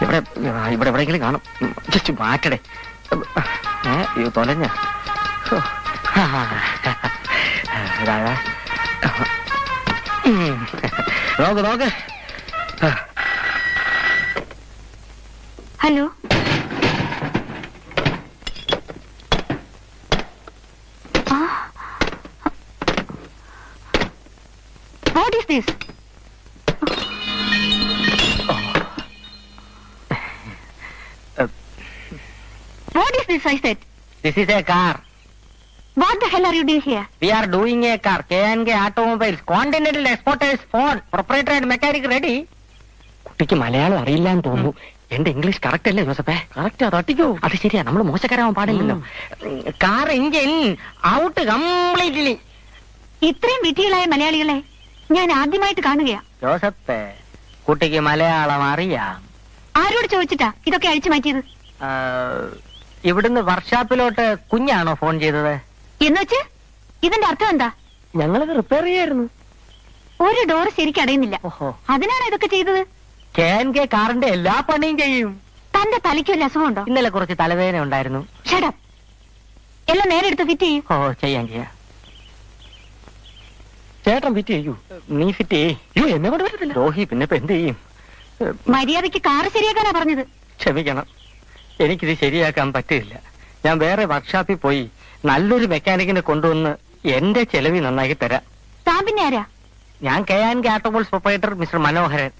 ഇവിടെ ഇവിടെ എവിടെയെങ്കിലും കാണും. ജസ്റ്റ് മാറ്റടേ. തൊലഞ്ഞ നോക്ക് നോക്ക്. Hello, what is this? What is this, I said? This is a car. What the hell are you doing here? We are doing a car. K&K Automobiles. Continental Exporters phone. Proprietor and mechanic ready. കുട്ടിക്ക് മലയാളം അറിയില്ലാന്ന് തോന്നുന്നു. എന്റെ English correct അല്ലേ ജോസഫേ? Correct. തട്ടിക്കോ. അത് ശരിയാ, നമ്മൾ മോശക്കാരാവാൻ പാടില്ലല്ലോ. Car engine out completely. ഇത്രയും വിധികളായ മലയാളികളെ ഞാൻ ആദ്യമായിട്ട് കാണുകയാ. ജോസഫേ, കുട്ടിക്ക് മലയാളം അറിയാം. ആരോട് ചോദിച്ചിട്ടാ ഇതൊക്കെ അഴിച്ചു മാറ്റിയത്? ഇവിടുന്ന് വർക്ക്ഷോപ്പിലോട്ട് കുഞ്ഞാണോ ഫോൺ ചെയ്തത്? എന്നുവെച്ച് ഇതിന്റെ അർത്ഥം എന്താ? ഞങ്ങളത് റിപ്പയർ ചെയ്യായിരുന്നു. ഒരു ഡോർ ശരിക്കും അടയുന്നില്ല. അതിനാണ് ഇതൊക്കെ ചെയ്തത്? K&K കാറിന്റെ എല്ലാ പണിയും ചെയ്യും. തന്റെ തലയ്ക്ക് വല്ല അസുഖമുണ്ടോ? ഇന്നലെ കുറച്ച് തലവേദന ഉണ്ടായിരുന്നു. Shut up. എല്ലാം നേരെ എടുത്ത് ഫിറ്റ് ചെയ്യും. ഓ, ചെയ്യാം. ചേട്ടൻ ഫിറ്റ് ചെയ്യൂ. നീ ഫിറ്റ് ചെയ്യൂ. എന്നെ കൊണ്ട് പറ്റത്തില്ല. രോഹി, പിന്നെ ഇപ്പൊ എന്ത് ചെയ്യും? മര്യാദയ്ക്ക് കാറ് ശരിയാക്കാനാ പറഞ്ഞത്. ക്ഷമിക്കണം, എനിക്കിത് ശരിയാക്കാൻ പറ്റില്ല. ഞാൻ വേറെ വർക്ക്ഷോപ്പിൽ പോയി നല്ലൊരു മെക്കാനിക്കിനെ കൊണ്ടുവന്ന് എന്റെ ചെലവിൽ നന്നാക്കി തരാം. താൻ പിന്നെ ആരാ? ഞാൻ K&K ഓട്ടോമൊബൈൽസ് പ്രൊപ്പറേറ്റർ മിസ്റ്റർ മനോഹരൻ.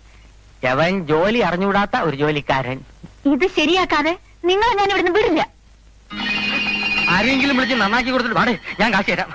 അവൻ ജോലി അറിഞ്ഞുകൂടാത്ത ഒരു ജോലിക്കാരൻ. ഇത് ശരിയാക്കാതെ നിങ്ങളെ ഞാൻ ഇവിടുന്ന് വിടില്ല. ആരെങ്കിലും വിളിച്ച് നന്നാക്കി കൊടുത്തിട്ട് പാടേ, ഞാൻ കാശ് തരാം.